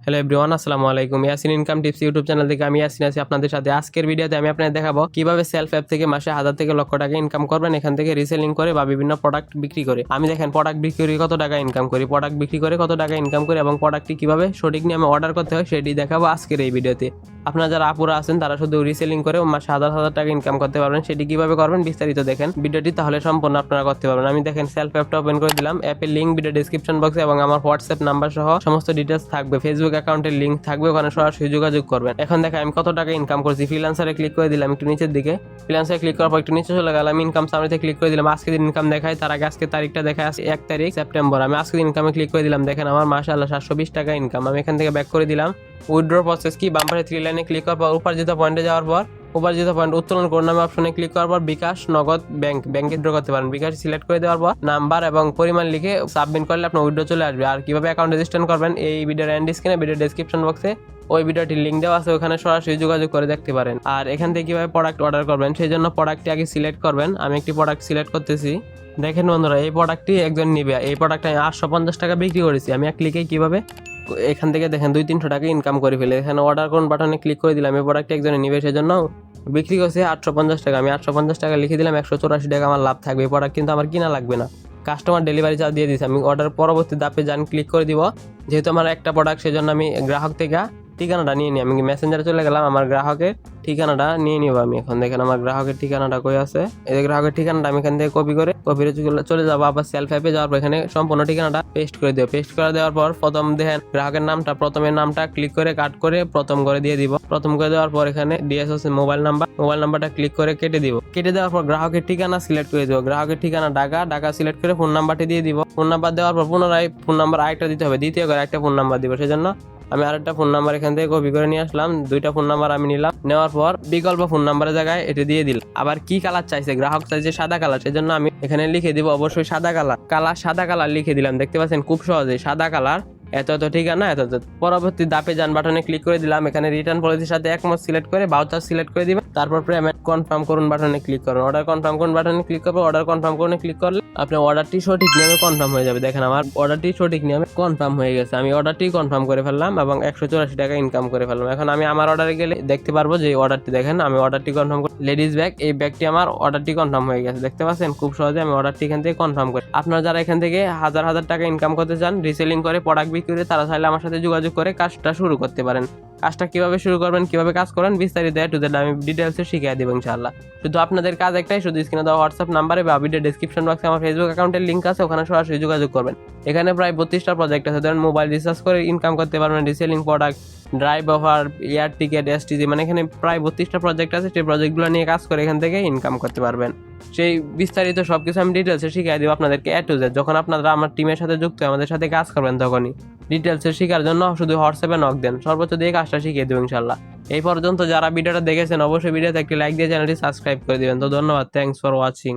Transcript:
Hello everyone, আসসালামু আলাইকুম। Yasin income tips YouTube channel থেকে আমি ইয়াসিন আছি আপনাদের সাথে। আজকের ভিডিওতে আমি আপনাদের দেখাবো কিভাবে সেলফ অ্যাপ থেকে মাসে 1000 থেকে লক্ষ টাকা ইনকাম করবেন, এখান থেকে রিসেলিং করে বা বিভিন্ন প্রোডাক্ট বিক্রি করে। আমি দেখেন প্রোডাক্ট বিক্রি করে কত টাকা ইনকাম করি, প্রোডাক্ট বিক্রি করে কত টাকা ইনকাম করি এবং প্রোডাক্টটি কিভাবে সঠিক নিয়মে অর্ডার করতে হয় সেটি দেখাবো আজকের এই ভিডিওতে। আপনারা যারা আপুরা আছেন তারা শুধু রিসেলিং করে মাসে হাজার হাজার টাকা ইনকাম করতে পারবেন, সেটি কিভাবে করবেন বিস্তারিত দেখেন ভিডিওটি, তাহলে সম্পূর্ণ আপনারা করতে পারবেন। আমি দেখেন সেলফ অ্যাপটা ওপেন করে দিলাম। অ্যাপের লিঙ্ক ভিডিও ডেসক্রিপশন বক্সে এবং আমার হোয়াটসঅ্যাপ নাম্বার সহ সমস্ত ডিটেলস থাকবে, ফেসবুক অ্যাকাউন্টের লিঙ্ক থাকবে, ওখানে সরাসরি যোগাযোগ করবেন। এখন দেখেন আমি কত টাকা ইনকাম করছি। ফ্রিল্যান্সারে ক্লিক করে দিলাম একটু নিচের দিকে। ফ্রিল্যান্সারে ক্লিক করার পর একটু নিচে চলে গেলাম, ইনকাম সামারিতে ক্লিক করে দিলাম। আজকে দিন ইনকাম দেখায়, তার আগে আজকে তারিখটা দেখায় 1 তারিখ সেপ্টেম্বর। আমি আজকে ইনকামে ক্লিক করে দিলাম। দেখেন আমার মাশাআল্লাহ 720 টাকা ইনকাম। আমি এখান থেকে ব্যাক করে দিলাম। উইথড্র প্রসেস কি, বাম্পারে 3 লাইনে ক্লিক করার পর উপার্জিত পয়েন্টে যাওয়ার পর উপার্জিত পয়েন্ট উত্তোলন করুন নামে অপশনে ক্লিক করার পর বিকাশ, নগদ, ব্যাংকে ড্র করতে পারেন। বিকাশ সিলেক্ট করে দেওয়ার পর নাম্বার এবং পরিমাণ লিখে সাবমিট করলে আপনার উইথড্র চলে আসবে। আর কিভাবে অ্যাকাউন্ট রেজিস্ট্রেশন করবেন এই ভিডিওর এন্ড স্ক্রিনে ভিডিও ডেসক্রিপশন বক্সে ওই ভিডিওটির লিঙ্ক দেওয়া আছে, ওখানে সরাসরি যোগাযোগ করে দেখতে পারেন। আর এখান থেকে কিভাবে প্রোডাক্ট অর্ডার করবেন সেই জন্য প্রোডাক্টটি আগে সিলেক্ট করবেন। আমি একটি প্রোডাক্ট সিলেক্ট করতেছি। দেখেন বন্ধুরা, এই প্রোডাক্টটি একজন নিবে। এই প্রোডাক্টটা আমি 850 টাকা বিক্রি করেছি। আমি এক ক্লিকে কিভাবে এখান থেকে দেখেন 200-300 টাকা ইনকাম করে ফেলে। এখানে অর্ডার করুন বাটনে ক্লিক করে দিলাম। এই প্রোডাক্টটি একজনে নিবে সেজন্য বিক্রি করছে 850 টাকা। আমি 850 টাকা লিখে দিলাম, 184 টাকা আমার লাভ থাকবে। এই প্রোডাক্ট কিন্তু আমার কিনা লাগবে না, কাস্টমার ডেলিভারি চার্জ দিয়ে দিচ্ছে। আমি অর্ডার পরবর্তী ধাপে যান ক্লিক করে দিব। যেহেতু আমার একটা প্রোডাক্ট সেজন্য আমি গ্রাহক থেকে ঠিকানাটা নিয়ে নিই। আমি মেসেঞ্জারে চলে গেলাম, আমার গ্রাহকের ঠিকানাটা নিয়ে নিব। আমি এখন দেখেন আমার গ্রাহকের ঠিকানাটা কই আছে। এই গ্রাহকের ঠিকানাটা আমি এখান থেকে কপি করে চলে যাবো। আবার সেলফ অ্যাপে যাওয়ার পর এখানে সম্পূর্ণ ঠিকানাটা পেস্ট করে দেবো। পেস্ট করে দেওয়ার পর প্রথম দেখেন গ্রাহকের নামটা, প্রথমের নামটা ক্লিক করে কাট করে প্রথম করে দিয়ে দিব। প্রথম করে দেওয়ার পর এখানে ডিএস হচ্ছে মোবাইল নাম্বারটা ক্লিক করে কেটে দিব। কেটে দেওয়ার পর গ্রাহকের ঠিকানা সিলেক্ট করে দিব। গ্রাহকের ঠিকানা ঢাকা সিলেক্ট করে ফোন নাম্বারটি দিয়ে দিব। ফোন নাম্বার দেওয়ার পর পুনরায় ফোন নাম্বার আরেকটা দিতে হবে, দ্বিতীয় করে একটা ফোন নাম্বার দিব। সেজন্য আমি আরেকটা ফোন নাম্বার এখান থেকে কপি করে নিয়ে আসলাম। 2টা ফোন নাম্বার আমি নিলাম। নেওয়ার পর বিকল্প ফোন নাম্বারের জায়গায় এটা দিয়ে দিলাম। আবার কি কালার চাইছে, গ্রাহক চাইছে সাদা কালার, সেজন্য আমি এখানে লিখে দিব অবশ্যই সাদা কালার লিখে দিলাম। দেখতে পাচ্ছেন খুব সহজে সাদা কালার, এত ঠিকানা এত। পরবর্তী ধাপে যান বাটনে ক্লিক করে দিলাম। এখানে রিটার্ন পলিসির সাথে একমত সিলেক্ট করে ভাউচার সিলেক্ট করে দিবেন। তারপর পেমেন্ট কনফার্ম করুন বাটনে ক্লিক করুন। অর্ডার কনফার্ম করুন বাটনে ক্লিক করবো। অর্ডার কনফার্ম করুন ক্লিক করলে আপনার অর্ডারটি সঠিক নিয়মে কনফার্ম হয়ে যাবে। দেখেন আমার অর্ডারটি সঠিক নিয়মে কনফার্ম হয়ে গেছে। আমি অর্ডারটি কনফার্ম করে ফেললাম এবং 184 টাকা ইনকাম করে ফেললাম। এখন আমি আমার অর্ডারে গেলে দেখতে পারবো যে অর্ডারটি দেখেন আমি অর্ডারটি কনফার্ম করি। লেডিস ব্যাগ, এই ব্যাগটি আমার অর্ডারটি কনফার্ম হয়ে গেছে। দেখতে পাচ্ছেন খুব সহজে আমি অর্ডারটি এখান থেকে কনফার্ম করি। আপনারা যারা এখান থেকে হাজার হাজার টাকা ইনকাম করতে চান রিসেলিং করে প্রোডাক্ট বিক্রি করে, তারা চাইলে আমার সাথে যোগাযোগ করে কাজটা শুরু করতে পারেন। কাজটা কিভাবে শুরু করবেন, কিভাবে কাজ করেন বিস্তারিত আমি ডিটেলসে শিখিয়ে দেবো ইনশাআল্লাহ। শুধু আপনাদের কাজ একটাই, শুধু স্ক্রিনে দেওয়া হোয়াটসঅ্যাপ নাম্বারে বা ভিডিও ডেসক্রিপশন বক্সে আমার ফেসবুক অ্যাকাউন্টের লিঙ্ক আছে, ওখানে সরাসরি যোগাযোগ করবেন। এখানে প্রায় 32টা প্রজেক্ট আছে। ধরেন মোবাইল রিচার্জ করে ইনকাম করতে পারবেন, reselling product, drive offer, air ticket, STG, মানে এখানে প্রায় 32টা প্রজেক্ট আছে। সেই প্রজেক্টগুলো নিয়ে কাজ করে এখান থেকে ইনকাম করতে পারবেন। সেই বিস্তারিত সবকিছু আমি ডিটেলসে শিখিয়ে দেবো আপনাদেরকে A to Z। যখন আপনারা আমার টিমের সাথে যুক্ত হয়ে আমাদের সাথে কাজ করবেন, তখনই ডিটেলসে শেখার জন্য শুধু হোয়াটসঅ্যাপে নক দেন, সর্বোচ্চ দিয়ে কাজটা শিখিয়ে দেবো ইনশাল্লাহ। এই পর্যন্ত যারা ভিডিওটা দেখেছেন অবশ্যই ভিডিওতে একটি লাইক দিয়ে চ্যানেলটি সাবস্ক্রাইব করে দিবেন। তো ধন্যবাদ, থ্যাংকস ফর ওয়াচিং।